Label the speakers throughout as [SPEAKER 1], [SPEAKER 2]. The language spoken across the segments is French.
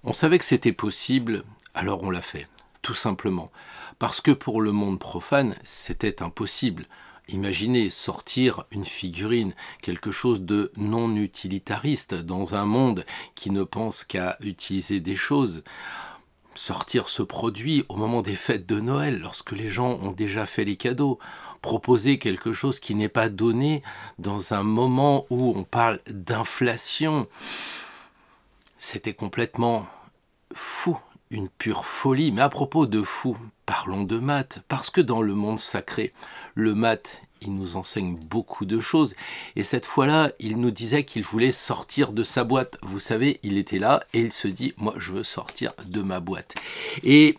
[SPEAKER 1] On savait que c'était possible, alors on l'a fait, tout simplement. Parce que pour le monde profane, c'était impossible. Imaginez sortir une figurine, quelque chose de non utilitariste dans un monde qui ne pense qu'à utiliser des choses. Sortir ce produit au moment des fêtes de Noël, lorsque les gens ont déjà fait les cadeaux. Proposer quelque chose qui n'est pas donné dans un moment où on parle d'inflation. C'était complètement fou, une pure folie. Mais à propos de fou, parlons de maths, parce que dans le monde sacré, le maths, il nous enseigne beaucoup de choses. Et cette fois-là, il nous disait qu'il voulait sortir de sa boîte. Vous savez, il était là et il se dit, moi, je veux sortir de ma boîte. Et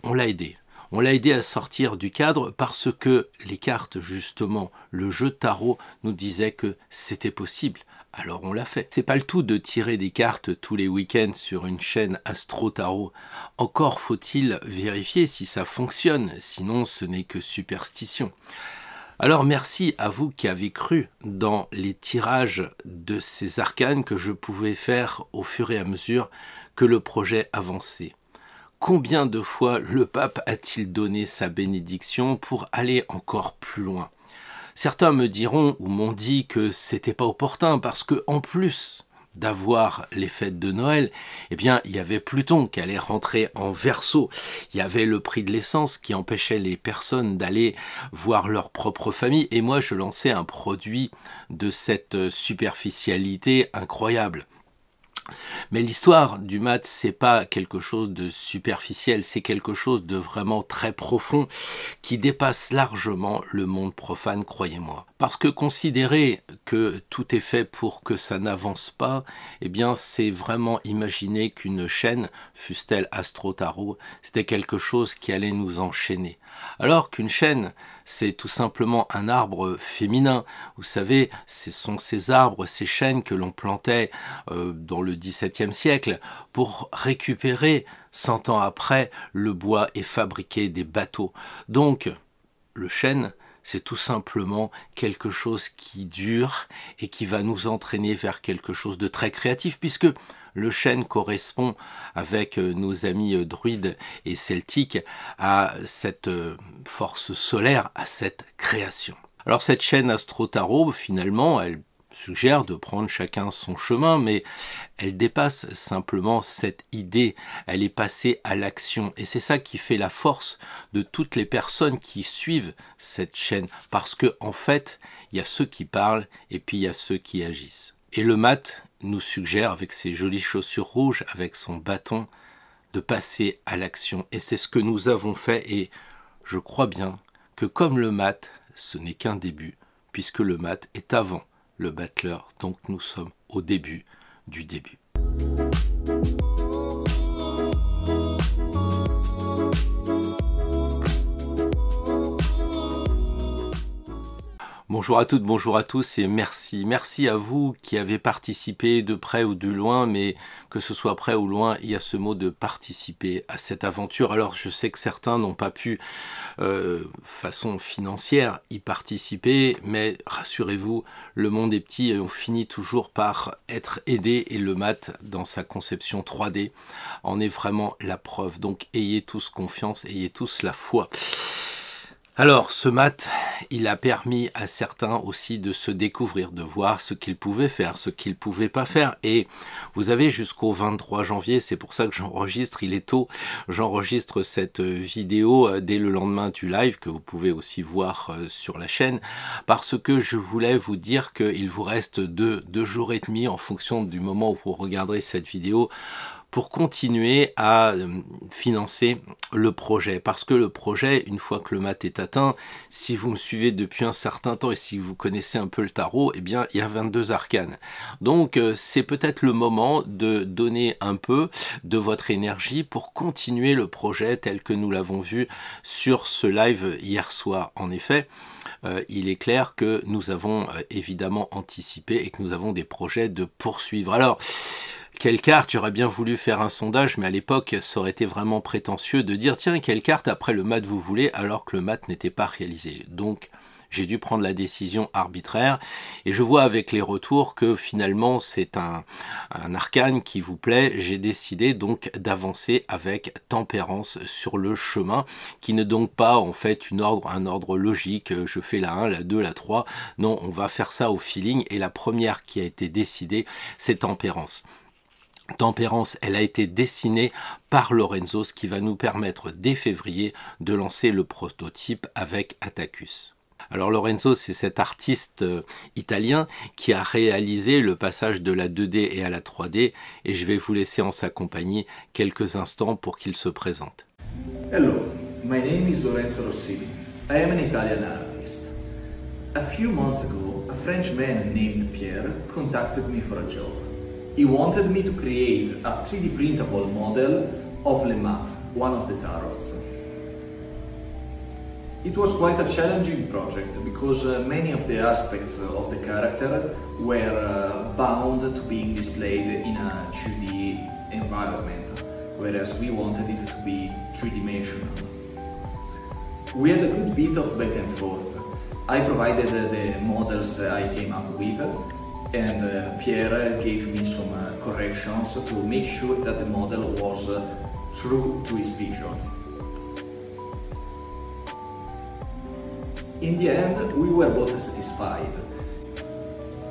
[SPEAKER 1] on l'a aidé. On l'a aidé à sortir du cadre parce que les cartes, justement, le jeu de tarot nous disait que c'était possible. Alors on l'a fait. C'est pas le tout de tirer des cartes tous les week-ends sur une chaîne Astro Tarot. Encore faut-il vérifier si ça fonctionne, sinon ce n'est que superstition. Alors merci à vous qui avez cru dans les tirages de ces arcanes que je pouvais faire au fur et à mesure que le projet avançait. Combien de fois le pape a-t-il donné sa bénédiction pour aller encore plus loin? Certains me diront ou m'ont dit que c'était pas opportun parce que en plus d'avoir les fêtes de Noël, eh bien il y avait Pluton qui allait rentrer en Verseau. Il y avait le prix de l'essence qui empêchait les personnes d'aller voir leur propre famille. Et moi je lançais un produit de cette superficialité incroyable. Mais l'histoire du maths, c'est pas quelque chose de superficiel, c'est quelque chose de vraiment très profond qui dépasse largement le monde profane, croyez-moi. Parce que considérer que tout est fait pour que ça n'avance pas, eh bien c'est vraiment imaginer qu'une chaîne, fût-elle Astro Tarot, c'était quelque chose qui allait nous enchaîner. Alors qu'une chaîne, c'est tout simplement un arbre féminin. Vous savez, ce sont ces arbres, ces chênes que l'on plantait dans le XVIIe siècle pour récupérer, 100 ans après, le bois et fabriquer des bateaux. Donc, le chêne, c'est tout simplement quelque chose qui dure et qui va nous entraîner vers quelque chose de très créatif, puisque le chêne correspond avec nos amis druides et celtiques à cette force solaire, à cette création. Alors cette chaîne Astro Tarot, finalement, elle suggère de prendre chacun son chemin, mais elle dépasse simplement cette idée, elle est passée à l'action. Et c'est ça qui fait la force de toutes les personnes qui suivent cette chaîne, parce que en fait, il y a ceux qui parlent et puis il y a ceux qui agissent. Et le maths nous suggère, avec ses jolies chaussures rouges, avec son bâton, de passer à l'action. Et c'est ce que nous avons fait, et je crois bien que comme le maths, ce n'est qu'un début, puisque le maths est avant le battleur, donc nous sommes au début du début. Bonjour à toutes, bonjour à tous et merci. Merci à vous qui avez participé de près ou de loin, mais que ce soit près ou loin, il y a ce mot de participer à cette aventure. Alors je sais que certains n'ont pas pu, façon financière, y participer, mais rassurez-vous, le monde est petit et on finit toujours par être aidé et le maths dans sa conception 3D en est vraiment la preuve. Donc ayez tous confiance, ayez tous la foi. Alors, ce maths, il a permis à certains aussi de se découvrir, de voir ce qu'ils pouvaient faire, ce qu'ils ne pouvaient pas faire. Et vous avez jusqu'au 23 janvier, c'est pour ça que j'enregistre, il est tôt, j'enregistre cette vidéo dès le lendemain du live, que vous pouvez aussi voir sur la chaîne, parce que je voulais vous dire qu'il vous reste deux jours et demi en fonction du moment où vous regarderez cette vidéo, pour continuer à financer le projet. Parce que le projet, une fois que le maths est atteint, si vous me suivez depuis un certain temps et si vous connaissez un peu le tarot, eh bien, il y a 22 arcanes. Donc, c'est peut-être le moment de donner un peu de votre énergie pour continuer le projet tel que nous l'avons vu sur ce live hier soir. En effet, il est clair que nous avons évidemment anticipé et que nous avons des projets de poursuivre. Alors, quelle carte? J'aurais bien voulu faire un sondage, mais à l'époque, ça aurait été vraiment prétentieux de dire « Tiens, quelle carte après le maths vous voulez ?» alors que le maths n'était pas réalisé. Donc, j'ai dû prendre la décision arbitraire, et je vois avec les retours que finalement c'est un arcane qui vous plaît. J'ai décidé donc d'avancer avec tempérance sur le chemin, qui n'est donc pas en fait un ordre logique, je fais la 1, la 2, la 3, non, on va faire ça au feeling, et la première qui a été décidée, c'est tempérance. Tempérance, elle a été dessinée par Lorenzo, ce qui va nous permettre dès février de lancer le prototype avec Attacus. Alors Lorenzo, c'est cet artiste italien qui a réalisé le passage de la 2D et à la 3D, et je vais vous laisser en sa compagnie quelques instants pour qu'il se présente.
[SPEAKER 2] Hello, my name is Lorenzo Rossini. I am an Italian artist. A few months ago, a French man named Pierre contacted me for a job. He wanted me to create a 3D printable model of Le Mat, one of the tarots. It was quite a challenging project because many of the aspects of the character were bound to being displayed in a 2D environment, whereas we wanted it to be three-dimensional. We had a good bit of back and forth. I provided the models I came up with, and Pierre gave me some corrections to make sure that the model was true to his vision. In the end, we were both satisfied.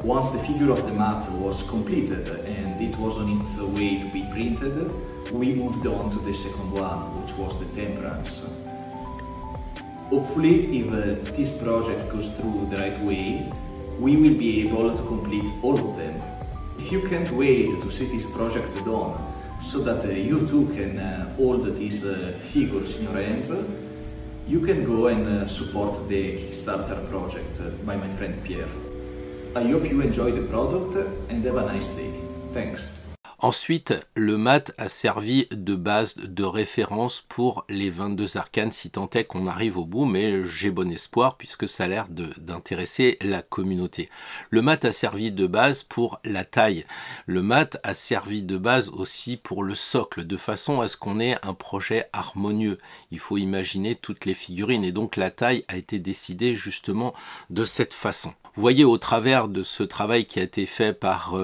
[SPEAKER 2] Once the figure of the mat was completed and it was on its way to be printed, we moved on to the second one, which was the Temperance. Hopefully, if this project goes through the right way, we will be able to complete all of them. If you can't wait to see this project done, so that you too can hold these figures in your hands, you can go and support the Kickstarter project by my friend Pierre. I hope you enjoy the product and have a nice day. Thanks.
[SPEAKER 1] Ensuite, le mat a servi de base de référence pour les 22 arcanes, si tant est qu'on arrive au bout, mais j'ai bon espoir puisque ça a l'air d'intéresser la communauté. Le mat a servi de base pour la taille. Le mat a servi de base aussi pour le socle, de façon à ce qu'on ait un projet harmonieux. Il faut imaginer toutes les figurines, et donc la taille a été décidée justement de cette façon. Vous voyez au travers de ce travail qui a été fait par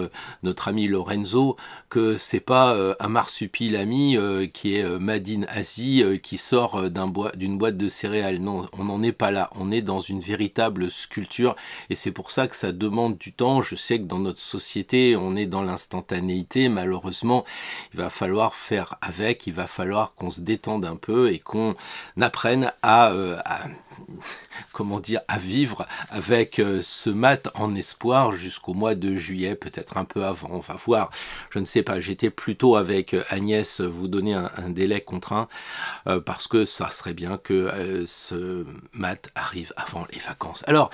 [SPEAKER 1] notre ami Lorenzo que c'est pas un marsupilami qui est made in Asie qui sort d'une boîte de céréales. Non, on n'en est pas là. On est dans une véritable sculpture, et c'est pour ça que ça demande du temps. Je sais que dans notre société, on est dans l'instantanéité. Malheureusement, il va falloir faire avec, il va falloir qu'on se détende un peu et qu'on apprenne à comment dire, à vivre avec ce mat en espoir jusqu'au mois de juillet, peut-être un peu avant, on va voir, je ne sais pas. J'étais plutôt avec Agnès vous donner un délai contraint parce que ça serait bien que ce mat arrive avant les vacances. Alors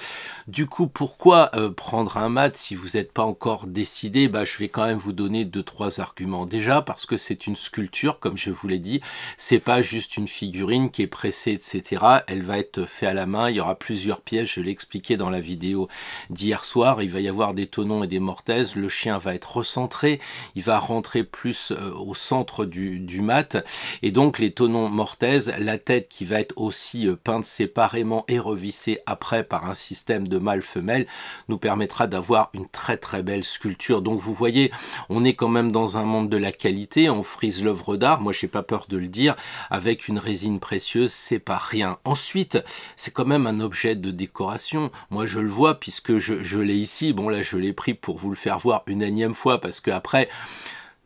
[SPEAKER 1] du coup, pourquoi prendre un mat si vous n'êtes pas encore décidé? Je vais quand même vous donner 2-3 arguments. Déjà parce que c'est une sculpture, comme je vous l'ai dit, c'est pas juste une figurine qui est pressée, etc. Elle va être faite à la main, il y aura plusieurs pièces, je l'ai expliqué dans la vidéo d'hier soir. Il va y avoir des tonons et des mortaises, le chien va être recentré, il va rentrer plus au centre du mat, et donc les tonons mortaises, la tête qui va être aussi peinte séparément et revissée après par un système de mâle-femelle, nous permettra d'avoir une très très belle sculpture. Donc vous voyez, on est quand même dans un monde de la qualité, on frise l'œuvre d'art, moi j'ai pas peur de le dire, avec une résine précieuse, c'est pas rien. Ensuite, c'est quand même un objet de décoration. Moi je le vois puisque je l'ai ici. Bon là je l'ai pris pour vous le faire voir une énième fois, parce que après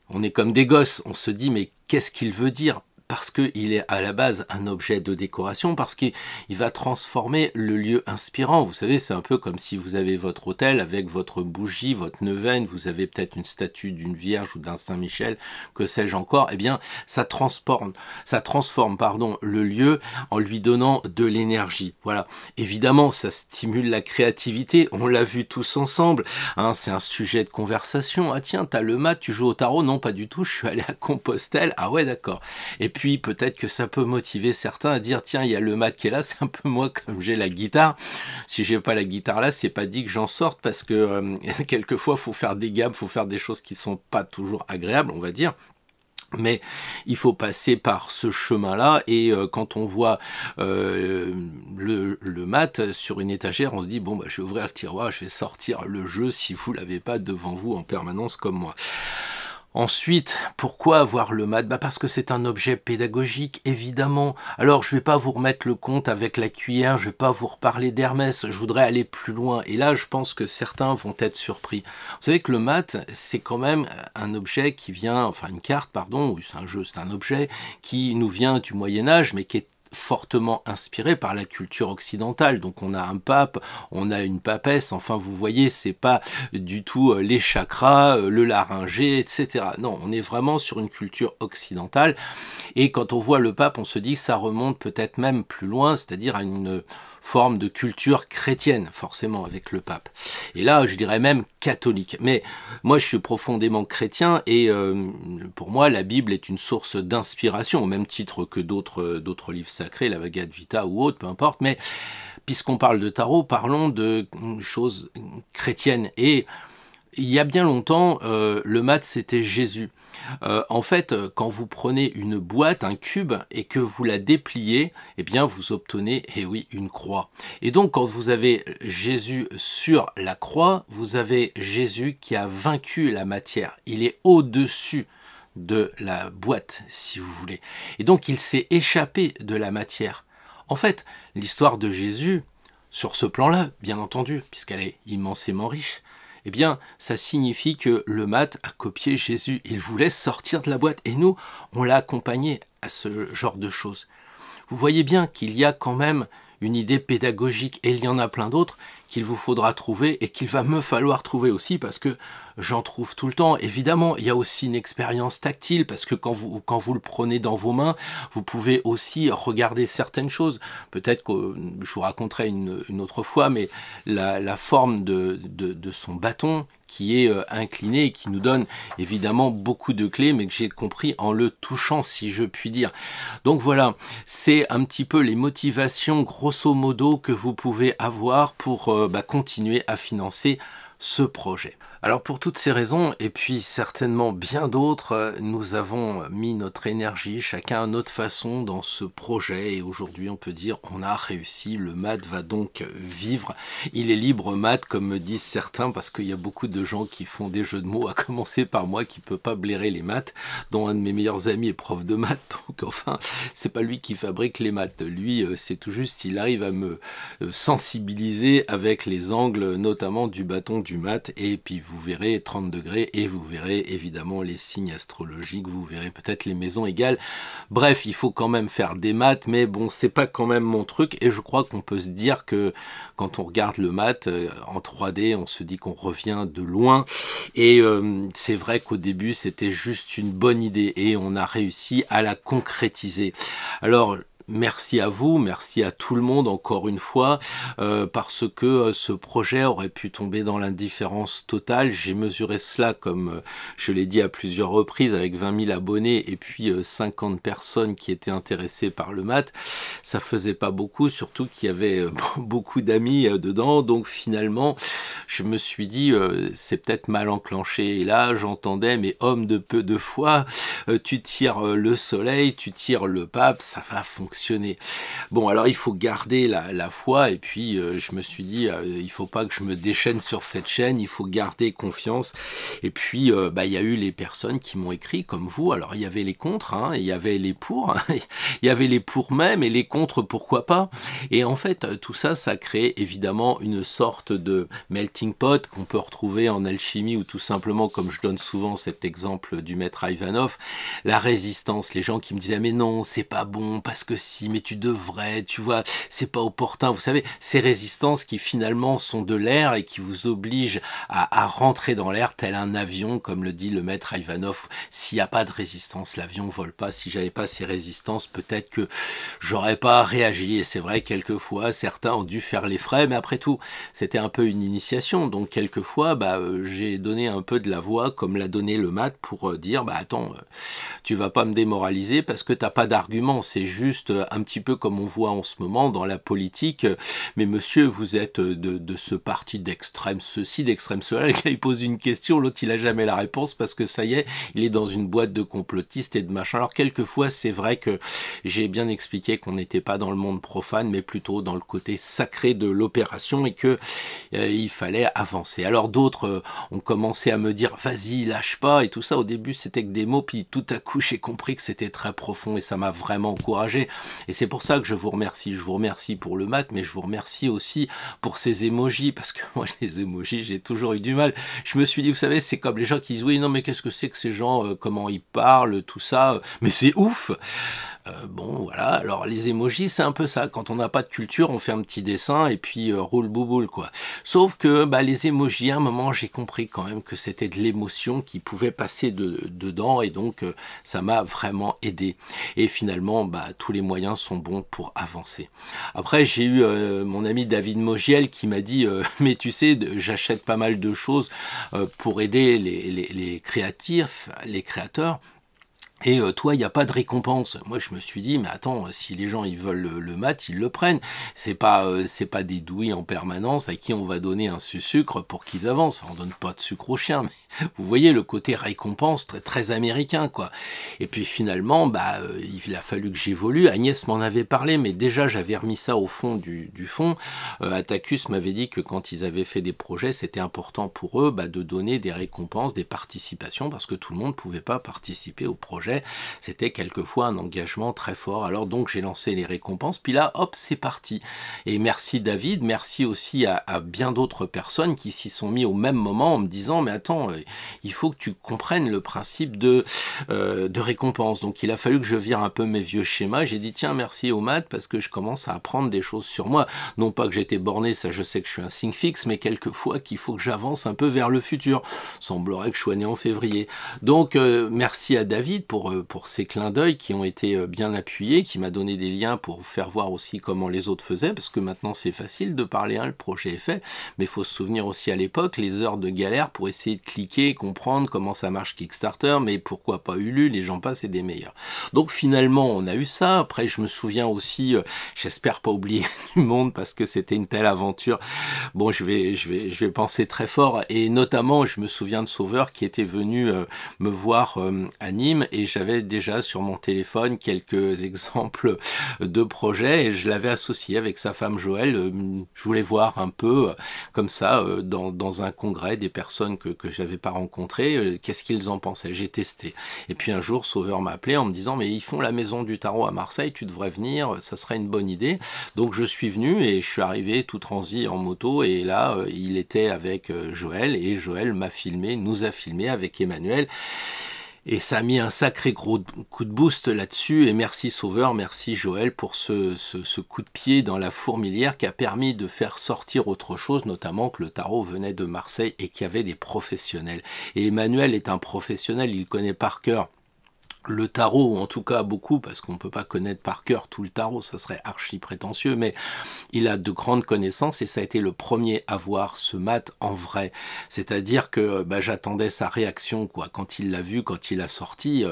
[SPEAKER 1] on est comme des gosses, on se dit mais qu'est-ce qu'il veut dire? Parce qu'il est à la base un objet de décoration, parce qu'il va transformer le lieu inspirant. Vous savez, c'est un peu comme si vous avez votre hôtel avec votre bougie, votre neuvaine, vous avez peut-être une statue d'une Vierge ou d'un Saint-Michel, que sais-je encore. Eh bien, ça transforme le lieu en lui donnant de l'énergie. Voilà. Évidemment, ça stimule la créativité. On l'a vu tous ensemble. Hein, c'est un sujet de conversation. Ah tiens, t'as le mat, tu joues au tarot? Non, pas du tout. Je suis allé à Compostelle. Ah ouais, d'accord. Et puis peut-être que ça peut motiver certains à dire tiens, il y a le mat qui est là, c'est un peu moi comme j'ai la guitare. Si j'ai pas la guitare là, c'est pas dit que j'en sorte, parce que quelquefois faut faire des gammes, faut faire des choses qui sont pas toujours agréables, on va dire. Mais il faut passer par ce chemin-là, et quand on voit le mat sur une étagère, on se dit, bon, bah, je vais ouvrir le tiroir, je vais sortir le jeu si vous ne l'avez pas devant vous en permanence comme moi. Ensuite, pourquoi avoir le mat? Bah parce que c'est un objet pédagogique, évidemment. Alors, je ne vais pas vous remettre le conte avec la cuillère, je ne vais pas vous reparler d'Hermès, je voudrais aller plus loin. Et là, je pense que certains vont être surpris. Vous savez que le mat, c'est quand même un objet qui vient, enfin une carte, pardon, oui, c'est un jeu, c'est un objet qui nous vient du Moyen-Âge, mais qui est fortement inspiré par la culture occidentale. Donc on a un pape, on a une papesse, enfin vous voyez, c'est pas du tout les chakras, le laryngé, etc. Non, on est vraiment sur une culture occidentale, et quand on voit le pape, on se dit que ça remonte peut-être même plus loin, c'est-à-dire à une forme de culture chrétienne, forcément, avec le pape. Et là, je dirais même catholique. Mais moi, je suis profondément chrétien, et pour moi, la Bible est une source d'inspiration, au même titre que d'autres livres sacrés, la Bhagavad Gita ou autre, peu importe. Mais puisqu'on parle de tarot, parlons de choses chrétiennes. Et il y a bien longtemps, le mat, c'était Jésus. En fait, quand vous prenez une boîte, un cube, et que vous la dépliez, eh bien, vous obtenez, eh oui, une croix. Et donc, quand vous avez Jésus sur la croix, vous avez Jésus qui a vaincu la matière. Il est au-dessus de la boîte, si vous voulez. Et donc, il s'est échappé de la matière. En fait, l'histoire de Jésus, sur ce plan-là, bien entendu, puisqu'elle est immensément riche, eh bien, ça signifie que le mat a copié Jésus. Il voulait sortir de la boîte. Et nous, on l'a accompagné à ce genre de choses. Vous voyez bien qu'il y a quand même une idée pédagogique, et il y en a plein d'autres qu'il vous faudra trouver, et qu'il va me falloir trouver aussi, parce que j'en trouve tout le temps. Évidemment, il y a aussi une expérience tactile, parce que quand vous le prenez dans vos mains, vous pouvez aussi regarder certaines choses. Peut-être que je vous raconterai une autre fois, mais la forme de son bâton qui est incliné, et qui nous donne évidemment beaucoup de clés, mais que j'ai compris en le touchant, si je puis dire. Donc voilà, c'est un petit peu les motivations grosso modo que vous pouvez avoir pour continuer à financer ce projet. Alors pour toutes ces raisons, et puis certainement bien d'autres, nous avons mis notre énergie, chacun à notre façon, dans ce projet, et aujourd'hui on peut dire on a réussi. Le mat va donc vivre. Il est libre mat, comme me disent certains, parce qu'il y a beaucoup de gens qui font des jeux de mots, à commencer par moi qui ne peut pas blairer les maths, dont un de mes meilleurs amis est prof de maths, donc enfin c'est pas lui qui fabrique les maths, lui c'est tout juste s'il arrive à me sensibiliser avec les angles notamment du bâton du mat, et puis vous verrez 30 degrés, et vous verrez évidemment les signes astrologiques, vous verrez peut-être les maisons égales. Bref, il faut quand même faire des maths, mais bon, c'est pas quand même mon truc, et je crois qu'on peut se dire que quand on regarde le mat en 3D, on se dit qu'on revient de loin, et c'est vrai qu'au début, c'était juste une bonne idée, et on a réussi à la concrétiser. Alors, merci à vous, merci à tout le monde encore une fois, parce que ce projet aurait pu tomber dans l'indifférence totale. J'ai mesuré cela, comme je l'ai dit à plusieurs reprises, avec 20 000 abonnés et puis 50 personnes qui étaient intéressées par le mat. Ça faisait pas beaucoup, surtout qu'il y avait beaucoup d'amis dedans, donc finalement je me suis dit c'est peut-être mal enclenché. Et là j'entendais, mais homme de peu de foi, tu tires le soleil, tu tires le pape, ça va fonctionner. Bon, alors il faut garder la foi, et puis je me suis dit il faut pas que je me déchaîne sur cette chaîne, il faut garder confiance. Et puis il y a eu les personnes qui m'ont écrit comme vous. Alors il y avait les contre, hein, il y avait les pour, il y avait les pour même, et les contre pourquoi pas. Et en fait tout ça, ça crée évidemment une sorte de melting pot qu'on peut retrouver en alchimie, ou tout simplement, comme je donne souvent cet exemple du maître Ivanov, la résistance. Les gens qui me disaient mais non, c'est pas bon parce que si, mais tu devrais, tu vois, c'est pas opportun. Vous savez, ces résistances qui finalement sont de l'air, et qui vous obligent à rentrer dans l'air tel un avion, comme le dit le maître Ivanov. S'il n'y a pas de résistance, l'avion vole pas. Si j'avais pas ces résistances, peut-être que j'aurais pas réagi. Et c'est vrai, quelquefois certains ont dû faire les frais, mais après tout c'était un peu une initiation, donc quelquefois j'ai donné un peu de la voix, comme l'a donné le mat, pour dire attends, tu vas pas me démoraliser parce que t'as pas d'argument, c'est juste un petit peu comme on voit en ce moment dans la politique. Mais monsieur, vous êtes de ce parti d'extrême ceci, d'extrême cela. Le gars, il pose une question, l'autre, il a jamais la réponse parce que ça y est, il est dans une boîte de complotistes et de machin. Alors, quelquefois, c'est vrai que j'ai bien expliqué qu'on n'était pas dans le monde profane, mais plutôt dans le côté sacré de l'opération et que il fallait avancer. Alors, d'autres ont commencé à me dire, vas-y, lâche pas et tout ça. Au début, c'était que des mots, puis tout à coup, j'ai compris que c'était très profond et ça m'a vraiment encouragé. Et c'est pour ça que je vous remercie. Je vous remercie pour le mat, mais je vous remercie aussi pour ces emojis, parce que moi, les emojis, j'ai toujours eu du mal. Je me suis dit, vous savez, c'est comme les gens qui disent, oui, non, mais qu'est-ce que c'est que ces gens, comment ils parlent, tout ça, mais c'est ouf. Bon, voilà, alors les emojis, c'est un peu ça. Quand on n'a pas de culture, on fait un petit dessin et puis roule bouboule, quoi. Sauf que bah, les emojis, à un moment, j'ai compris quand même que c'était de l'émotion qui pouvait passer dedans et donc ça m'a vraiment aidé. Et finalement, bah, tous les moyens sont bons pour avancer. Après, j'ai eu mon ami David Mogiel qui m'a dit mais tu sais, j'achète pas mal de choses pour aider les créatifs, les créateurs. Et toi, il n'y a pas de récompense. Moi, je me suis dit, mais attends, si les gens ils veulent le mat, ils le prennent. C'est pas des douilles en permanence à qui on va donner un sucre pour qu'ils avancent. Enfin, on donne pas de sucre aux chiens, mais vous voyez le côté récompense très très américain, quoi. Et puis finalement, bah, il a fallu que j'évolue. Agnès m'en avait parlé, mais déjà j'avais remis ça au fond du fond. Atticus m'avait dit que quand ils avaient fait des projets, c'était important pour eux bah, de donner des récompenses, des participations, parce que tout le monde pouvait pas participer au projet. C'était quelquefois un engagement très fort. Alors donc j'ai lancé les récompenses, puis là hop c'est parti. Et merci David, merci aussi à bien d'autres personnes qui s'y sont mis au même moment en me disant mais attends, il faut que tu comprennes le principe de récompense. Donc il a fallu que je vire un peu mes vieux schémas. J'ai dit tiens merci au mat parce que je commence à apprendre des choses sur moi. Non pas que j'étais borné, ça je sais que je suis un signe fixe, mais quelquefois qu'il faut que j'avance un peu vers le futur. Semblerait que je sois né en février. Donc merci à David pour ces clins d'œil qui ont été bien appuyés, qui m'a donné des liens pour faire voir aussi comment les autres faisaient, parce que maintenant c'est facile de parler, hein, le projet est fait, mais il faut se souvenir aussi à l'époque, les heures de galère pour essayer de cliquer, comprendre comment ça marche Kickstarter, mais pourquoi pas Ulule, les gens passent, c'est des meilleurs. Donc finalement on a eu ça, après je me souviens aussi, j'espère pas oublier du monde, parce que c'était une telle aventure, bon je vais penser très fort, et notamment je me souviens de Sauveur qui était venu me voir à Nîmes, et j'avais déjà sur mon téléphone quelques exemples de projets et je l'avais associé avec sa femme Joël. Je voulais voir un peu comme ça dans un congrès des personnes que j'avais pas rencontrées, qu'est-ce qu'ils en pensaient. J'ai testé. Et puis un jour, Sauveur m'a appelé en me disant mais ils font la maison du tarot à Marseille, tu devrais venir, ça serait une bonne idée. Donc je suis venu et je suis arrivé tout transi en moto et là il était avec Joël et Joël m'a filmé, nous a filmé avec Emmanuel. Et ça a mis un sacré gros coup de boost là-dessus, et merci Sauveur, merci Joël pour ce coup de pied dans la fourmilière qui a permis de faire sortir autre chose, notamment que le tarot venait de Marseille et qu'il y avait des professionnels. Et Emmanuel est un professionnel, il connaît par cœur le tarot, ou en tout cas beaucoup, parce qu'on ne peut pas connaître par cœur tout le tarot, ça serait archi prétentieux, mais il a de grandes connaissances et ça a été le premier à voir ce mat en vrai. C'est-à-dire que bah, j'attendais sa réaction, quoi. Quand il l'a vu, quand il a sorti,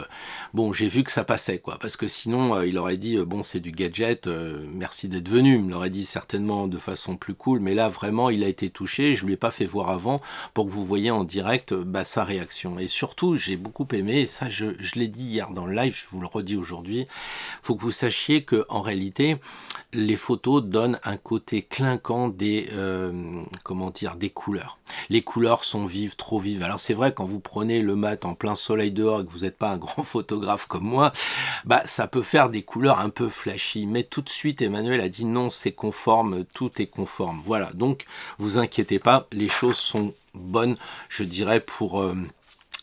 [SPEAKER 1] bon, j'ai vu que ça passait, quoi. Parce que sinon, il aurait dit, bon, c'est du gadget, merci d'être venu. Il me l'aurait dit certainement de façon plus cool, mais là, vraiment, il a été touché. Je lui ai pas fait voir avant pour que vous voyez en direct bah, sa réaction. Et surtout, j'ai beaucoup aimé, et ça, je l'ai dit hier dans le live, je vous le redis aujourd'hui, faut que vous sachiez que en réalité les photos donnent un côté clinquant des comment dire, des couleurs. Les couleurs sont vives, trop vives. Alors c'est vrai, quand vous prenez le mat en plein soleil dehors et que vous n'êtes pas un grand photographe comme moi, bah ça peut faire des couleurs un peu flashy, mais tout de suite Emmanuel a dit non, c'est conforme, tout est conforme. Voilà, donc vous inquiétez pas, les choses sont bonnes, je dirais, pour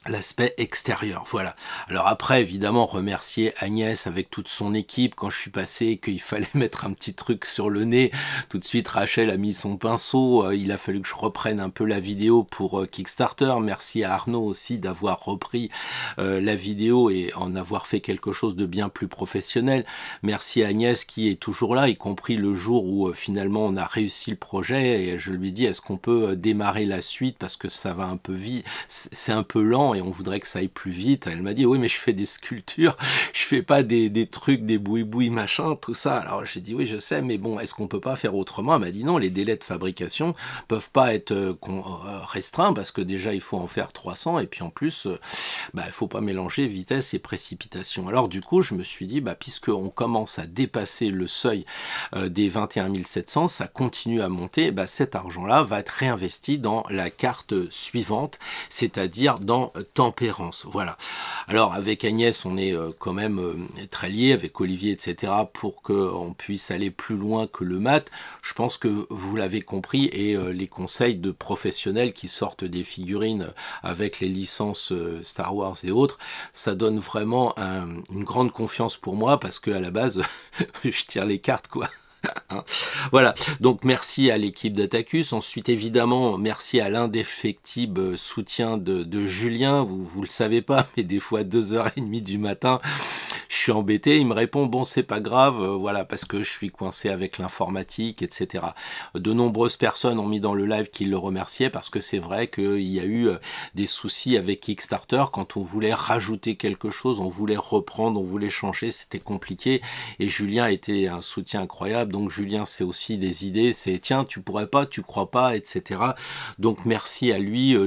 [SPEAKER 1] l'aspect extérieur, voilà. Alors après, évidemment, remercier Agnès avec toute son équipe. Quand je suis passé et qu'il fallait mettre un petit truc sur le nez, tout de suite Rachel a mis son pinceau. Il a fallu que je reprenne un peu la vidéo pour Kickstarter. Merci à Arnaud aussi d'avoir repris la vidéo et en avoir fait quelque chose de bien plus professionnel. Merci à Agnès qui est toujours là, y compris le jour où finalement on a réussi le projet. Et je lui ai dit, est-ce qu'on peut démarrer la suite parce que ça va un peu vite, c'est un peu lent. lent et on voudrait que ça aille plus vite. Elle m'a dit, oui, mais je fais des sculptures, je fais pas des trucs, des boui-boui, machin, tout ça. Alors j'ai dit, oui, je sais, mais bon, est-ce qu'on peut pas faire autrement? Elle m'a dit, non, les délais de fabrication peuvent pas être restreints parce que déjà, il faut en faire 300 et puis en plus, il faut pas mélanger vitesse et précipitation. Alors du coup, je me suis dit, puisqu'on commence à dépasser le seuil des 21 700, ça continue à monter, cet argent-là va être réinvesti dans la carte suivante, c'est-à-dire dans Tempérance. Voilà. Alors avec Agnès, on est quand même très liés, avec Olivier, etc., pour qu'on puisse aller plus loin que le maths. Je pense que vous l'avez compris, et les conseils de professionnels qui sortent des figurines avec les licences Star Wars et autres, ça donne vraiment une grande confiance pour moi, parce que à la base, je tire les cartes, quoi. Voilà, donc merci à l'équipe d'Atacus. Ensuite, évidemment, merci à l'indéfectible soutien de Julien. Vous le savez pas, mais des fois 2h30 du matin, je suis embêté. Il me répond, bon, c'est pas grave, voilà, parce que je suis coincé avec l'informatique, etc. De nombreuses personnes ont mis dans le live qu'ils le remerciaient, parce que c'est vrai qu'il y a eu des soucis avec Kickstarter. Quand on voulait rajouter quelque chose, on voulait reprendre, on voulait changer, c'était compliqué. Et Julien était un soutien incroyable. Donc Julien, c'est aussi des idées, c'est tiens, tu pourrais pas, tu crois pas, etc. Donc merci à lui.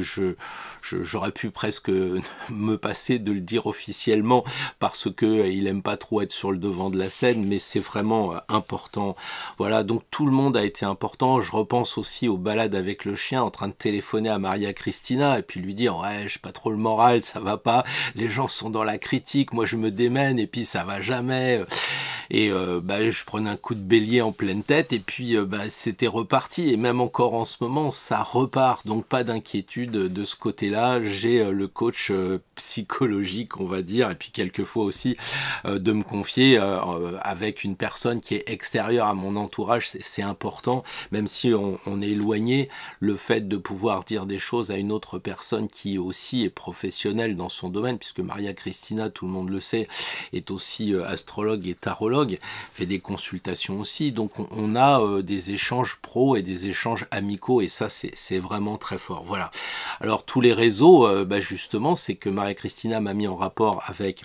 [SPEAKER 1] J'aurais pu presque me passer de le dire officiellement, parce que il aime pas trop être sur le devant de la scène, mais c'est vraiment important. Voilà, donc tout le monde a été important. Je repense aussi aux balades avec le chien, en train de téléphoner à Maria Cristina et puis lui dire, ouais, j'ai pas trop le moral, ça va pas, les gens sont dans la critique, moi je me démène et puis ça va jamais. Et je prenais un coup de bélier en pleine tête, et puis c'était reparti, et même encore en ce moment ça repart, donc pas d'inquiétude de ce côté-là. J'ai le coach psychologique, on va dire, et puis quelquefois aussi de me confier avec une personne qui est extérieure à mon entourage, c'est important, même si on est éloigné, le fait de pouvoir dire des choses à une autre personne qui aussi est professionnelle dans son domaine, puisque Maria Cristina, tout le monde le sait, est aussi astrologue et tarologue, fait des consultations aussi, donc on a des échanges pros et des échanges amicaux, et ça c'est vraiment très fort. Voilà. Alors tous les réseaux, justement, c'est que Maria Cristina m'a mis en rapport avec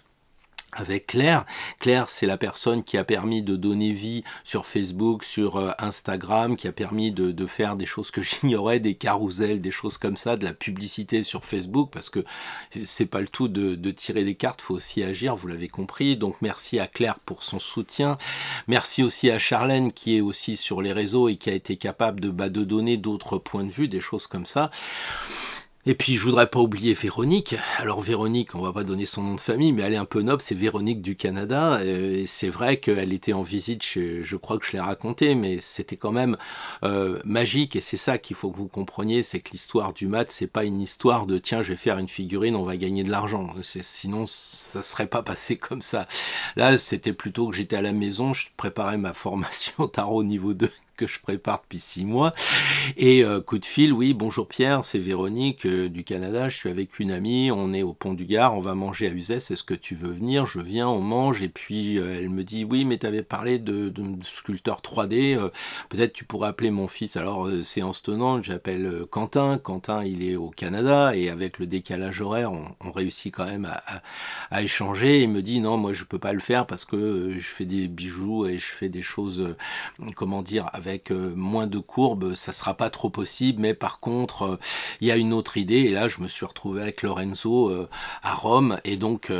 [SPEAKER 1] Claire. Claire, c'est la personne qui a permis de donner vie sur Facebook, sur Instagram, qui a permis de faire des choses que j'ignorais, des carousels, des choses comme ça, de la publicité sur Facebook, parce que c'est pas le tout de tirer des cartes, faut aussi agir, vous l'avez compris. Donc merci à Claire pour son soutien. Merci aussi à Charlène, qui est aussi sur les réseaux et qui a été capable de donner d'autres points de vue, des choses comme ça. Et puis je voudrais pas oublier Véronique. Alors Véronique, on va pas donner son nom de famille, mais elle est un peu noble, c'est Véronique du Canada. Et c'est vrai qu'elle était en visite chez, je crois que je l'ai raconté, mais c'était quand même magique. Et c'est ça qu'il faut que vous compreniez, c'est que l'histoire du maths, c'est pas une histoire de tiens, je vais faire une figurine, on va gagner de l'argent. Sinon, ça serait pas passé comme ça. Là, c'était plutôt que j'étais à la maison, je préparais ma formation tarot niveau 2. Que je prépare depuis 6 mois, et coup de fil, oui, bonjour Pierre, c'est Véronique du Canada, je suis avec une amie, on est au Pont du Gard, on va manger à Uzès, est-ce que tu veux venir? Je viens, on mange, et puis elle me dit, oui, mais tu avais parlé de sculpteur 3D, peut-être tu pourrais appeler mon fils. Alors séance tenante, j'appelle Quentin, il est au Canada, et avec le décalage horaire, on réussit quand même à échanger. Il me dit, non, moi je peux pas le faire, parce que je fais des bijoux, et je fais des choses, comment dire, avec moins de courbes, ça sera pas trop possible, mais par contre il y a une autre idée, et là je me suis retrouvé avec Lorenzo à Rome, et donc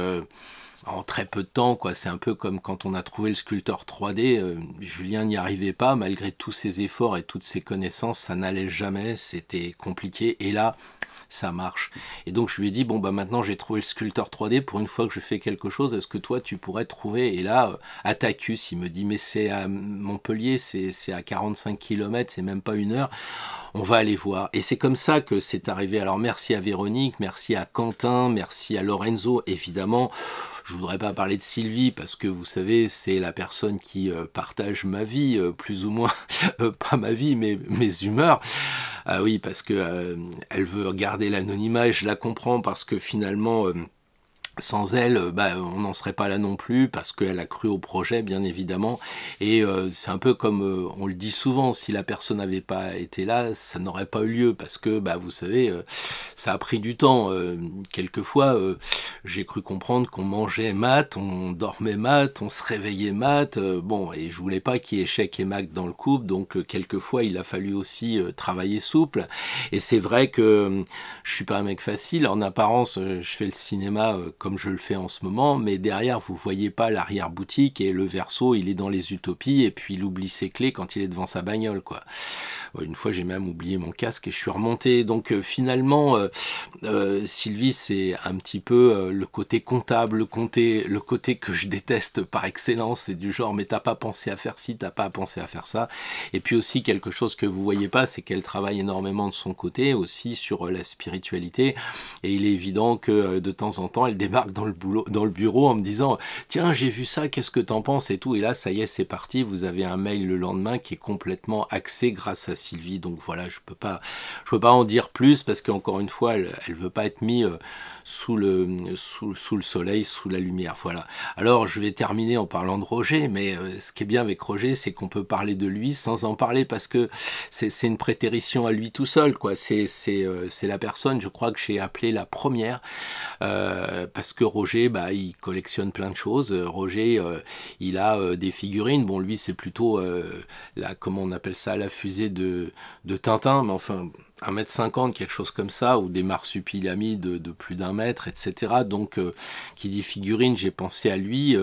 [SPEAKER 1] en très peu de temps, quoi. C'est un peu comme quand on a trouvé le sculpteur 3D, Julien n'y arrivait pas, malgré tous ses efforts et toutes ses connaissances, ça n'allait jamais, c'était compliqué, et là ça marche. Et donc je lui ai dit, bon maintenant j'ai trouvé le sculpteur 3D, pour une fois que je fais quelque chose, est-ce que toi tu pourrais trouver? Et là, Atacus, il me dit, mais c'est à Montpellier, c'est à 45 km, c'est même pas 1 heure, on va aller voir. Et c'est comme ça que c'est arrivé. Alors merci à Véronique, merci à Quentin, merci à Lorenzo, évidemment. Je voudrais pas parler de Sylvie, parce que vous savez, c'est la personne qui partage ma vie, plus ou moins, pas ma vie, mais mes humeurs. Ah oui, parce que elle veut garder l'anonymat, et je la comprends, parce que finalement Sans elle, bah, on n'en serait pas là non plus parce qu'elle a cru au projet, bien évidemment. Et c'est un peu comme on le dit souvent, si la personne n'avait pas été là, ça n'aurait pas eu lieu parce que, bah, vous savez, ça a pris du temps. Quelquefois, j'ai cru comprendre qu'on mangeait maths, on dormait maths, on se réveillait maths. Bon, et je voulais pas qu'il y ait chèque et maths dans le couple, donc quelquefois il a fallu aussi travailler souple. Et c'est vrai que je suis pas un mec facile. En apparence, je fais le cinéma comme je le fais en ce moment, mais derrière, vous voyez pas l'arrière-boutique et le verso, il est dans les utopies et puis il oublie ses clés quand il est devant sa bagnole, quoi. Une fois, j'ai même oublié mon casque et je suis remonté. Donc finalement, Sylvie, c'est un petit peu le côté comptable, le côté que je déteste par excellence, c'est du genre, mais t'as pas pensé à faire ci, t'as pas pensé à faire ça. Et puis aussi, quelque chose que vous voyez pas, c'est qu'elle travaille énormément de son côté, aussi sur la spiritualité. Et il est évident que de temps en temps, elle débarque dans le bureau en me disant tiens, j'ai vu ça, qu'est-ce que t'en penses et tout. Et là, ça y est, c'est parti. Vous avez un mail le lendemain qui est complètement axé grâce à Sylvie. Donc voilà, je peux pas en dire plus parce qu'encore une fois, elle veut pas être mise sous le soleil, sous la lumière. Voilà. Alors, je vais terminer en parlant de Roger, mais ce qui est bien avec Roger, c'est qu'on peut parler de lui sans en parler parce que c'est une prétérition à lui tout seul, quoi. C'est la personne, je crois, que j'ai appelée la première parce que Roger, bah, il collectionne plein de choses. Roger, il a des figurines. Bon, lui, c'est plutôt comment on appelle ça, la fusée de Tintin, mais enfin 1,50 m, quelque chose comme ça, ou des marsupilamis de plus d'1 mètre, etc. Donc, qui dit figurine, j'ai pensé à lui.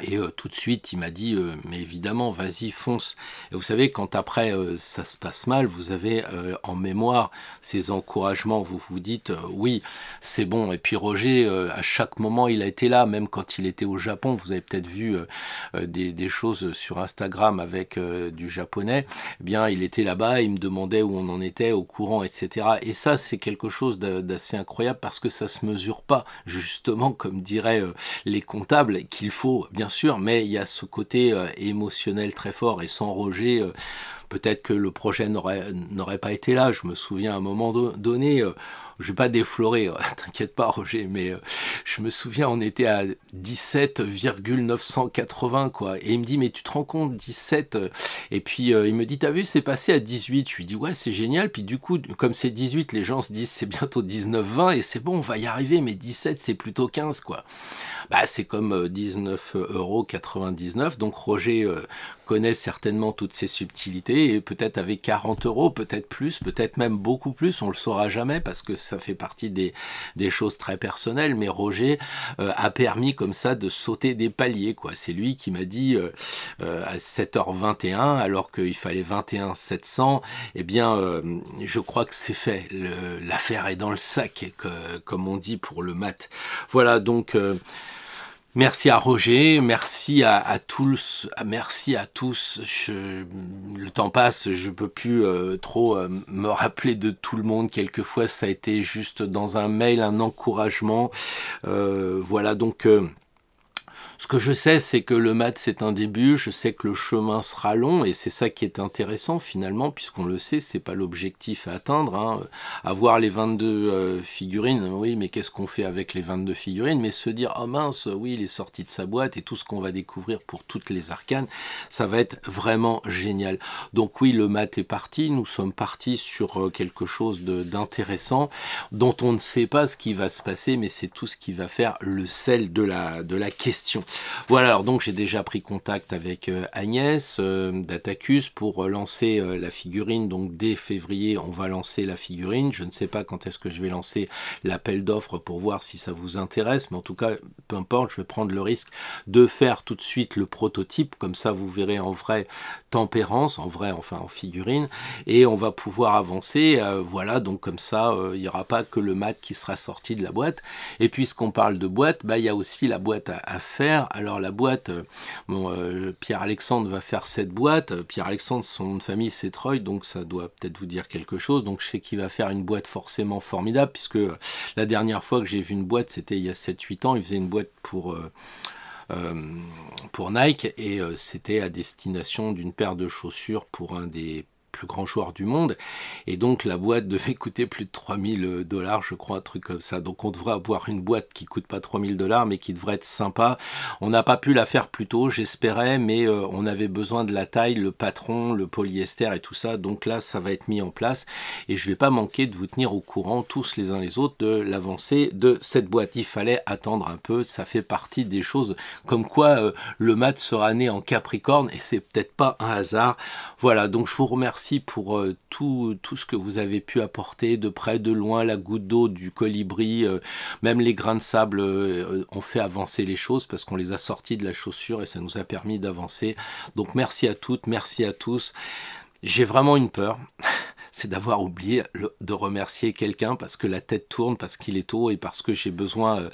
[SPEAKER 1] Et tout de suite, il m'a dit mais évidemment, vas-y, fonce. Et vous savez, quand après ça se passe mal, vous avez en mémoire ces encouragements. Vous vous dites oui, c'est bon. Et puis Roger, à chaque moment, il a été là, même quand il était au Japon. Vous avez peut-être vu des choses sur Instagram avec du japonais. Eh bien, il était là-bas, il me demandait où on en était, au courant, etc. Et ça, c'est quelque chose d'assez incroyable parce que ça se mesure pas, justement, comme diraient les comptables, qu'il faut bien sûr, mais il y a ce côté émotionnel très fort, et sans Roger, peut-être que le projet n'aurait pas été là. Je me souviens à un moment donné, je vais pas déflorer, t'inquiète pas Roger, mais je me souviens, on était à 17,980 quoi, et il me dit mais tu te rends compte 17, et puis il me dit t'as vu c'est passé à 18, je lui dis ouais c'est génial, puis du coup comme c'est 18 les gens se disent c'est bientôt 19-20 et c'est bon on va y arriver, mais 17 c'est plutôt 15 quoi. Bah c'est comme 19,99 €, donc Roger connaît certainement toutes ces subtilités, et peut-être avec 40 €, peut-être plus, peut-être même beaucoup plus, on le saura jamais parce que ça fait partie des choses très personnelles, mais Roger a permis comme ça de sauter des paliers, quoi. C'est lui qui m'a dit à 7h21, alors qu'il fallait 21 700, eh bien je crois que c'est fait, l'affaire est dans le sac, comme on dit pour le maths. Voilà, donc merci à Roger, merci à tous, merci à tous. Le temps passe, je peux plus trop me rappeler de tout le monde. Quelquefois, ça a été juste dans un mail, un encouragement. Voilà, donc ce que je sais, c'est que le maths, c'est un début. Je sais que le chemin sera long, et c'est ça qui est intéressant finalement, puisqu'on le sait, c'est pas l'objectif à atteindre, hein. Avoir les 22 figurines, oui, mais qu'est-ce qu'on fait avec les 22 figurines? Mais se dire, oh mince, oui, il est sorti de sa boîte, et tout ce qu'on va découvrir pour toutes les arcanes, ça va être vraiment génial. Donc oui, le maths est parti. Nous sommes partis sur quelque chose d'intéressant, dont on ne sait pas ce qui va se passer, mais c'est tout ce qui va faire le sel de la question. Voilà, alors donc j'ai déjà pris contact avec Agnès d'Atacus pour lancer la figurine. Donc dès février, on va lancer la figurine. Je ne sais pas quand est-ce que je vais lancer l'appel d'offres pour voir si ça vous intéresse, mais en tout cas, peu importe, je vais prendre le risque de faire tout de suite le prototype, comme ça vous verrez en vrai Tempérance, en vrai, enfin en figurine, et on va pouvoir avancer. Voilà, donc comme ça, il n'y aura pas que le mat qui sera sorti de la boîte. Et puisqu'on parle de boîte, bah, il y a aussi la boîte à faire. Alors la boîte, Pierre-Alexandre va faire cette boîte. Pierre-Alexandre, son nom de famille c'est Troy, donc ça doit peut-être vous dire quelque chose. Donc je sais qu'il va faire une boîte forcément formidable, puisque la dernière fois que j'ai vu une boîte, c'était il y a 7-8 ans, il faisait une boîte pour Nike, et c'était à destination d'une paire de chaussures pour un des plus grands joueurs du monde. Et donc la boîte devait coûter plus de 3000 $, je crois, un truc comme ça. Donc on devrait avoir une boîte qui coûte pas 3000 $, mais qui devrait être sympa. On n'a pas pu la faire plus tôt, j'espérais, mais on avait besoin de la taille, le patron, le polyester et tout ça. Donc là, ça va être mis en place. Et je vais pas manquer de vous tenir au courant, tous les uns les autres, de l'avancée de cette boîte. Il fallait attendre un peu, ça fait partie des choses comme quoi le mat sera né en Capricorne, et c'est peut-être pas un hasard. Voilà, donc je vous remercie pour tout ce que vous avez pu apporter, de près, de loin, la goutte d'eau du colibri, même les grains de sable ont fait avancer les choses, parce qu'on les a sortis de la chaussure, et ça nous a permis d'avancer. Donc merci à toutes, merci à tous. J'ai vraiment une peur, c'est d'avoir oublié de remercier quelqu'un, parce que la tête tourne, parce qu'il est tôt et parce que j'ai besoin,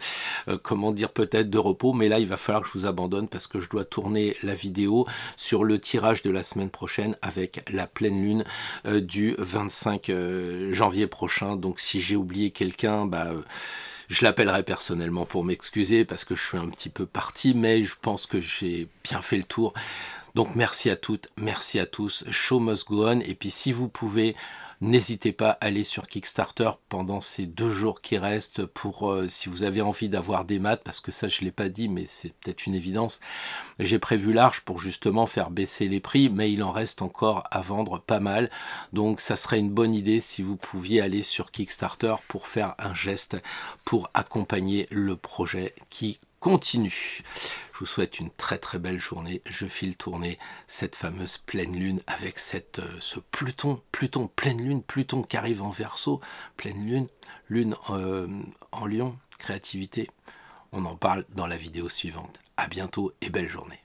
[SPEAKER 1] comment dire, peut-être de repos. Mais là, il va falloir que je vous abandonne parce que je dois tourner la vidéo sur le tirage de la semaine prochaine avec la pleine lune du 25 janvier prochain. Donc si j'ai oublié quelqu'un, je l'appellerai personnellement pour m'excuser parce que je suis un petit peu parti, mais je pense que j'ai bien fait le tour. Donc merci à toutes, merci à tous, show must go on, et puis si vous pouvez, n'hésitez pas à aller sur Kickstarter pendant ces 2 jours qui restent pour, si vous avez envie d'avoir des maths, parce que ça je ne l'ai pas dit, mais c'est peut-être une évidence, j'ai prévu large pour justement faire baisser les prix, mais il en reste encore à vendre pas mal, donc ça serait une bonne idée si vous pouviez aller sur Kickstarter pour faire un geste, pour accompagner le projet qui continue. Je vous souhaite une très très belle journée. Je file tourner cette fameuse pleine lune avec ce Pluton pleine lune, Pluton qui arrive en Verseau, pleine lune, lune en Lion, créativité. On en parle dans la vidéo suivante. À bientôt et belle journée.